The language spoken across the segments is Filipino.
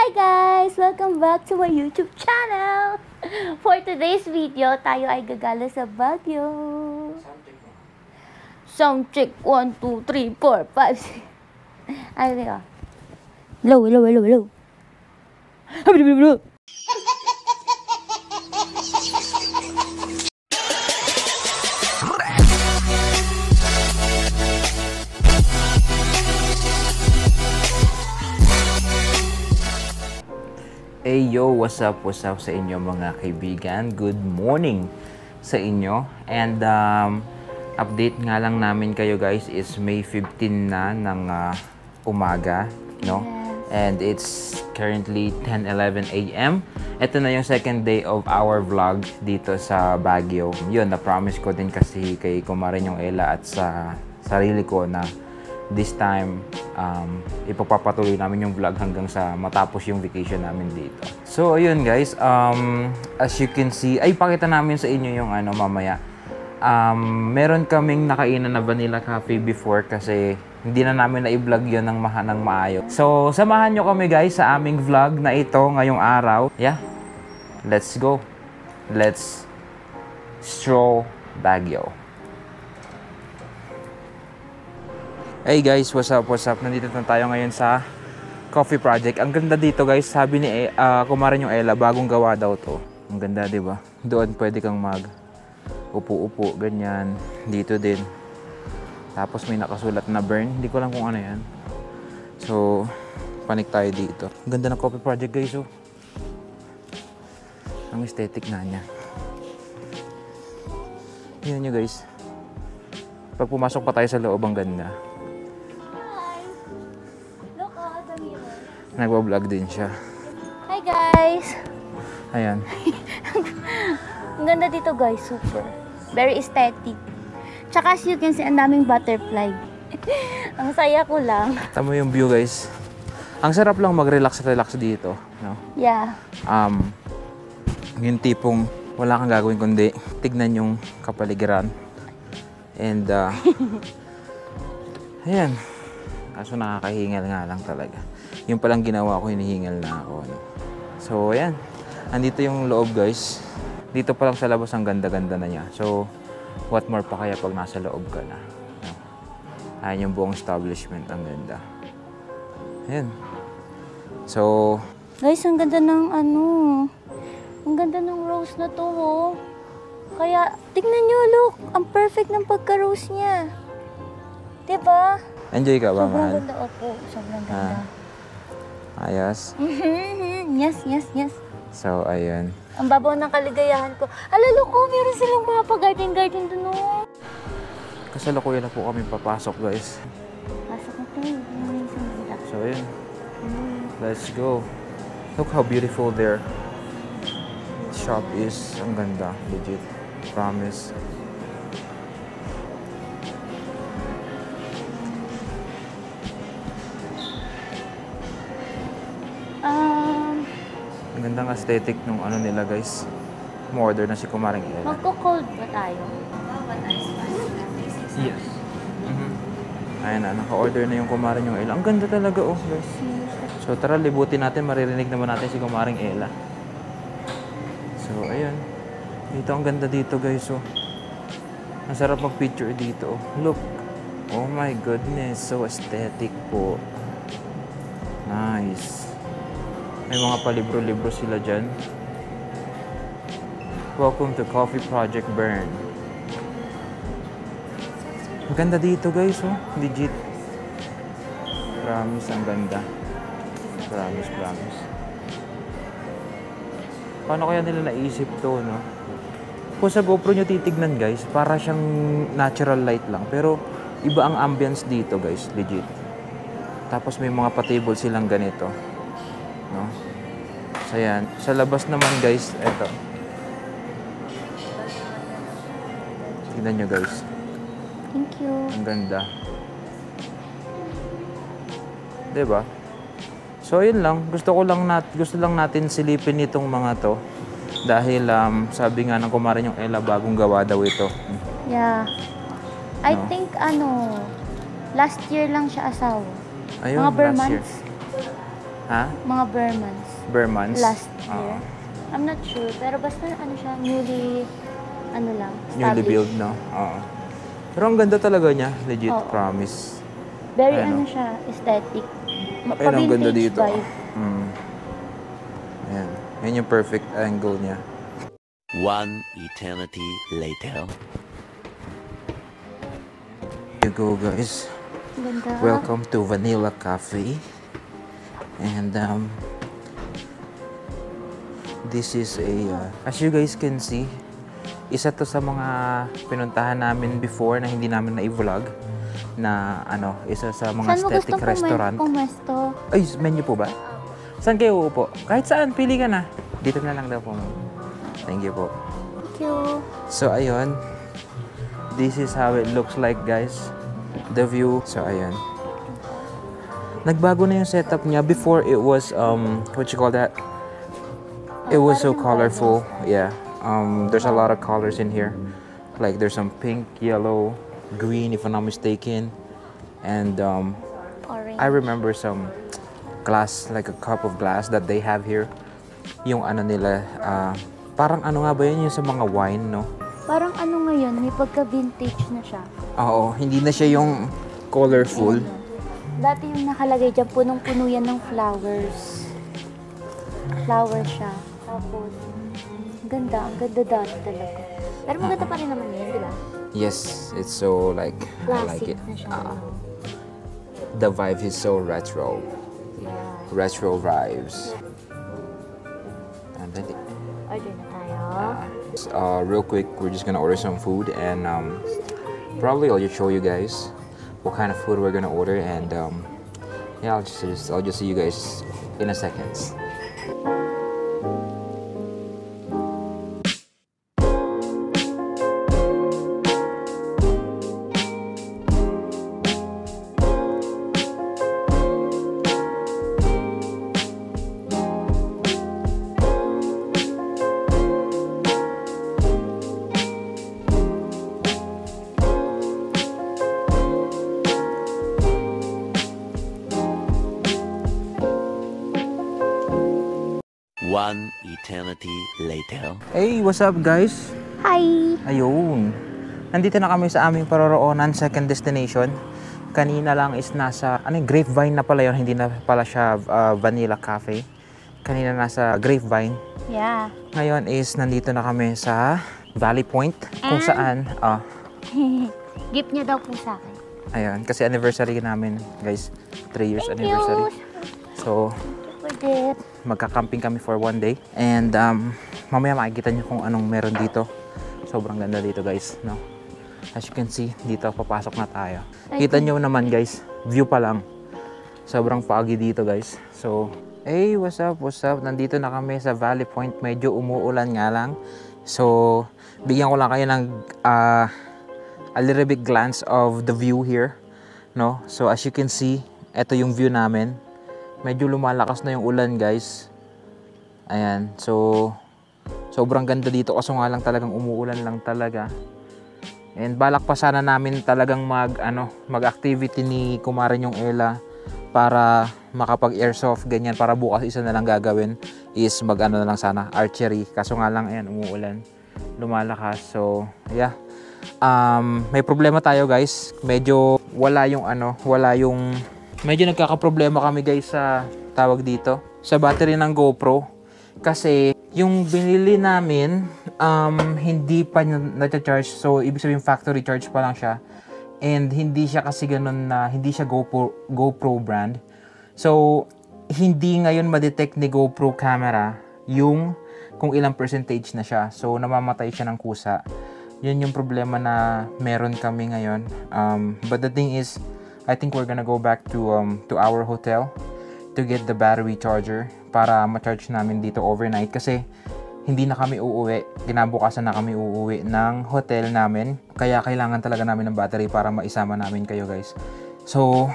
Hi guys! Welcome back to my YouTube channel! For today's video, tayo ay gagala sa Baguio. Sound check 1, 2, 3, 4, 5, 6. Ay, teka. Hello, hello, hello, hello. Hey yo, what's up sa inyo mga kaibigan? Good morning sa inyo. And update nga lang namin kayo guys is May 15 na ng umaga, no? And it's currently 10:11 AM. Ito na yung second day of our vlog dito sa Baguio. Yun, na-promise ko din kasi kay Kumarin yung Ella at sa sarili ko na this time, ipapapatuloy namin yung vlog hanggang sa matapos yung vacation namin dito. So, ayun guys, as you can see, ay pakita namin sa inyo yung mamaya. Meron kaming nakainan na vanilla coffee before kasi hindi na namin na-i-vlog yun ng maayos. So, samahan nyo kami guys sa aming vlog na ito ngayong araw. Yeah, let's go. Let's stroll Baguio. Hey guys, what's up, what's up? Nandito na tayo ngayon sa coffee project. Ang ganda dito guys, sabi ni Kumarin yung Ella, bagong gawa daw to. Ang ganda, di ba? Doon pwede kang mag upo-upo, ganyan. Dito din. Tapos may nakasulat na burn. Hindi ko lang kung ano yan. So, panik tayo dito. Ang ganda ng coffee project guys, oh. Ang aesthetic na niya. Yan nyo guys. Pag pumasok pa tayo sa loob, ang ganda. Nagwa-vlog din siya. Hi guys! Ayan. Ang ganda dito guys, super. Very aesthetic. Tsaka as you can see, ang daming butterfly. Ang saya ko lang. Tama yung view guys. Ang sarap lang mag-relax dito. No? Yeah. Yung tipong wala kang gagawin kundi tignan yung kapaligiran. And ayan. Kaso nakakahingal nga lang talaga. Yung palang ginawa ko, hinihingal na ako. No? So, ayan. Andito yung loob, guys. Dito pa lang sa labas, ang ganda-ganda na niya. So, what more pa kaya pag nasa loob ka na? No? Ayan yung buong establishment. Ang ganda. Ayan. So, guys, ang ganda ng ang ganda ng rose na to, oh. Kaya, tignan nyo, look. Ang perfect ng pagka-rose niya. Diba? Enjoy ka ba, mahal? Sobrang ganda, opo. Sobrang ganda. Ayos. Yes, yes, yes. So, ayun. Ang babaw ng kaligayahan ko. Alalo ko, meron silang mga pa-garden-garden dun, oh. Kasalukuyan na po kami papasok, guys. Pasok na tayo. So, ayun. Let's go. Look how beautiful their shop is. Ang ganda. Legit. Promise. Gandang aesthetic nung nila guys. Mo-order na si Kumaring Ella. Magko-cold ba tayo? Yes. Ayan na, naka-order na yung Kumaring yung Ella. Ang ganda talaga oh guys. So tara, libutin natin. Maririnig naman natin si Kumaring Ella. So ayan. Dito ang ganda dito guys oh. Ang sarap mag-picture dito oh. Look. Oh my goodness. So aesthetic po. Nice. May mga palibro-libro sila dyan. Welcome to Coffee Project Bern. Ang ganda dito guys, oh. Legit. Promise, ang ganda. Promise, promise. Paano kaya nila naisip to, no? Kung sa GoPro nyo titignan guys, para siyang natural light lang. Pero iba ang ambience dito guys, legit. Tapos may mga pa-table silang ganito. No? So, ayan. Sa labas naman, guys, eto. Tignan nyo, guys. Thank you. Ang ganda. Diba? So, yun lang. Gusto lang natin silipin itong mga to. Dahil, sabi nga ng Kumarin yung Ella, bagong gawa daw ito. Yeah. I think, last year lang siya asawa. Ayun, mga per last months. year. Ha? Mga bare months. Bare months? Last year. I'm not sure, pero basta ano siya, newly Newly established. built, no? Oo. Pero ang ganda talaga niya, legit, Oo. promise. Very Ayan, siya, aesthetic. Ayun, ang ganda Pa-vintage dito. vibe. Ayan. Yan yung perfect angle niya. One eternity later. Here you go, guys. Ganda. Welcome to Vanilla Cafe. And this is as you guys can see, isa to sa mga pinuntahan namin before na hindi namin na-vlog na isa sa mga aesthetic restaurant. Saan mo gustong pumesto? Ay, menu po ba? Saan kayo uupo? Kahit saan, pili ka na. Dito na lang daw po. Thank you po. Thank you. So, ayun. This is how it looks like, guys. The view. So, ayun. Nagbago na yung setup niya. Before, it was, what you call that? It was so colorful. Yeah. There's a lot of colors in here. Like, there's some pink, yellow, green, if I'm not mistaken. And, Orange. I remember some glass, like a cup of glass that they have here. Yung nila, parang nga ba yun yung sa mga wine, no? Parang ngayon, may pagka-vintage na siya. Oo, hindi na siya yung colorful. Dati yung nakalagay dyan, punong-puno yan ng flowers. Flower siya. Tapos, ang ganda dati talaga. Pero maganda pa rin naman yan, di ba? Yes, it's so like, I like Classic it. na siya. The vibe is so retro. Yeah. Retro vibes. And then, Order na tayo. real quick, we're just gonna order some food and probably I'll just show you guys what kind of food we're gonna order and yeah, I'll just see you guys in a second. One eternity later. Hey, what's up guys? Hi! Ayun. Nandito na kami sa aming paroroonan, second destination. Kanina lang is nasa, Grapevine na pala yun, hindi na pala siya Vanilla Cafe. Kanina nasa Grapevine. Yeah. Ngayon is nandito na kami sa Valley Point, kung saan, Gift niya daw po sa akin. ayun, kasi anniversary namin, guys. 3 years Thank anniversary. you! So, For that. magka-camping kami for 1 day. And mamaya makikita nyo kung anong meron dito. Sobrang ganda dito, guys, no? As you can see, dito papasok na tayo. Kita nyo naman, guys, view pa lang. Sobrang foggy dito, guys. So, hey, what's up, what's up? Nandito na kami sa Valley Point. Medyo umuulan nga lang. So, bigyan ko lang kayo ng a little bit glance of the view here, no? So, as you can see, ito yung view namin. Medyo lumalakas na yung ulan, guys. Ayan. So, sobrang ganda dito. Kaso nga lang talagang umuulan lang talaga. And balak pa sana namin talagang mag-activity ni Kumarin yung Ella para makapag-airsoft, ganyan. Para bukas isa na lang gagawin is na lang sana, archery. Kaso nga lang, ayan, umuulan. Lumalakas. So, yeah. May problema tayo, guys. Medyo medyo nagkakaproblema kami, guys, sa tawag dito, sa battery ng GoPro. Kasi yung binili namin, hindi pa na-charge. So, ibig sabihin factory charge pa lang siya. And hindi siya kasi ganun na, hindi siya GoPro brand. So, hindi ngayon ma-detect ni GoPro camera yung kung ilang percentage na siya. So, namamatay siya ng kusa. Yun yung problema na meron kami ngayon. But the thing is, I think we're gonna go back to our hotel to get the battery charger para ma-charge namin dito overnight kasi hindi na kami uuwi. Kinabukasan na kami uuwi ng hotel namin. Kaya kailangan talaga namin ng battery para maisama namin kayo, guys. So,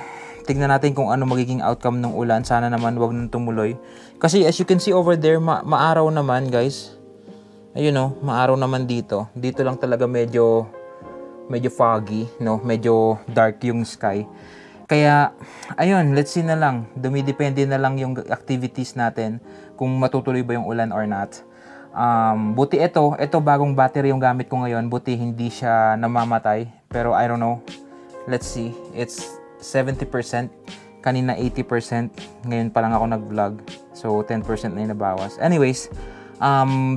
tignan natin kung ano magiging outcome ng ulan. Sana naman wag nang tumuloy. Kasi as you can see over there, maaraw naman, guys. Ayun, no, maaraw naman dito. Dito lang talaga medyo foggy, no? Medyo dark yung sky. Kaya, ayun, let's see na lang. Dumidepende na lang yung activities natin kung matutuloy ba yung ulan or not. Buti ito bagong battery yung gamit ko ngayon. Buti hindi siya namamatay. Pero I don't know. Let's see. It's 70%. Kanina 80%. Ngayon pa lang ako nag-vlog. So 10% na yung nabawas. Anyways,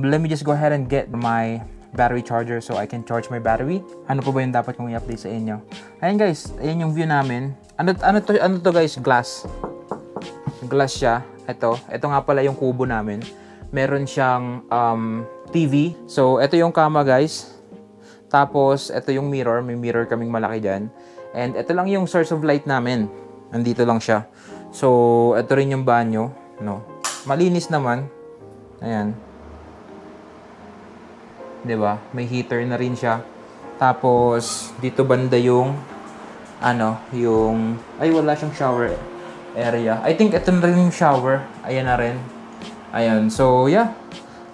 let me just go ahead and get my battery charger so I can charge my battery. Ano po ba yung dapat kong i-update sa inyo? Ayun guys, ayun yung view namin. Ano to guys? Glass. Glass siya. Ito nga pala yung kubo namin. Meron siyang TV. So, ito yung kama guys. Tapos, ito yung mirror. May mirror kaming malaki dyan. And ito lang yung source of light namin. Nandito lang siya. So, ito rin yung banyo. No? Malinis naman. Ayan. 'Di ba? May heater na rin siya. Tapos, dito banda yung ay wala siyang shower area. I think ito na rin yung shower. Ayan na rin. Ayan. So, yeah.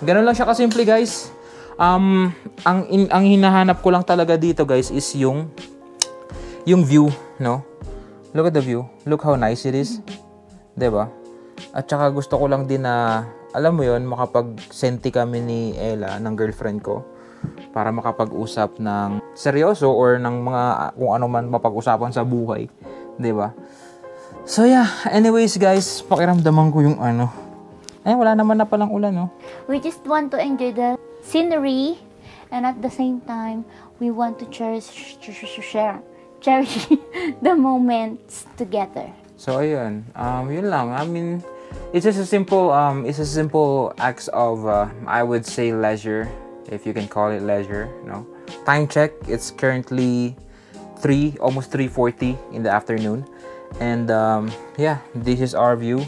Ganun lang siya kasimple, guys. Ang hinahanap ko lang talaga dito, guys, is yung view, no? Look at the view. Look how nice it is. 'Di ba? At saka gusto ko lang din na, alam mo yon, makapag-senti kami ni Ella, ng girlfriend ko, para makapag-usap ng seryoso or ng mga kung ano man mapag-usapan sa buhay. 'Di ba? So yeah, anyways guys, pakiramdaman ko yung wala naman na palang ulan, no? We just want to enjoy the scenery, and at the same time, we want to cherish the moments together. So ayun, yun lang. I mean, it's just a simple acts of I would say leisure, if you can call it leisure, no? Time check, it's currently almost 3:40 in the afternoon. And yeah, this is our view.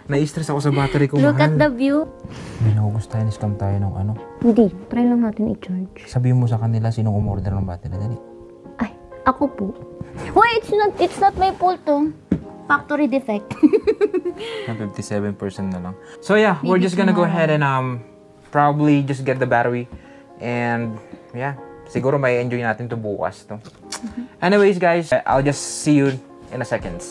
Na-stress ako sa battery ko, Look at the view. Hindi nagugustuhan, scam tayo ng Hindi, try lang natin i-charge. Sabihin mo sa kanila sinong umorder ng battery, dali. Ay, ako po. Wait, it's not my fault to. Factory defect. 57% na lang. So yeah, we're just gonna go ahead and probably just get the battery. And yeah, siguro may enjoy natin to bukas to. Anyways guys, I'll just see you in a second.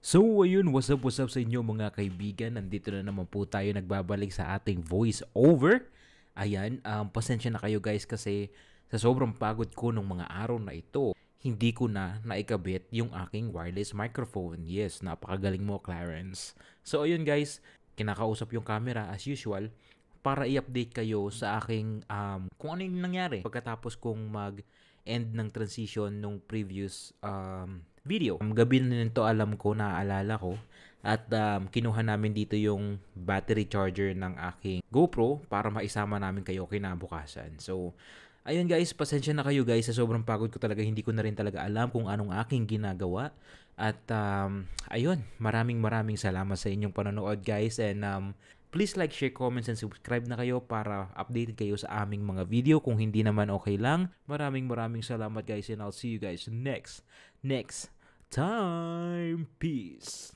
So ayun, what's up sa inyo mga kaibigan. Nandito na naman po tayo nagbabalik sa ating voice over. Ayan, pasensya na kayo guys kasi sa sobrang pagod ko nung mga araw na ito, hindi ko na naikabit yung aking wireless microphone. Yes, napakagaling mo, Clarence. So ayun guys, kinakausap yung camera as usual para i-update kayo sa aking kung ano yung nangyari pagkatapos kong mag-end ng transition nung previous video. Gabi na nito, alam ko, naaalala ko. At kinuha namin dito yung battery charger ng aking GoPro para maisama namin kayo kinabukasan. So, ayun guys, pasensya na kayo guys. Sa sobrang pagod ko talaga, hindi ko na rin talaga alam kung anong aking ginagawa. At ayun, maraming salamat sa inyong panonood guys. And please like, share, comments, and subscribe na kayo para updated kayo sa aming mga video. Kung hindi naman okay lang, maraming salamat guys. And I'll see you guys next time. Peace.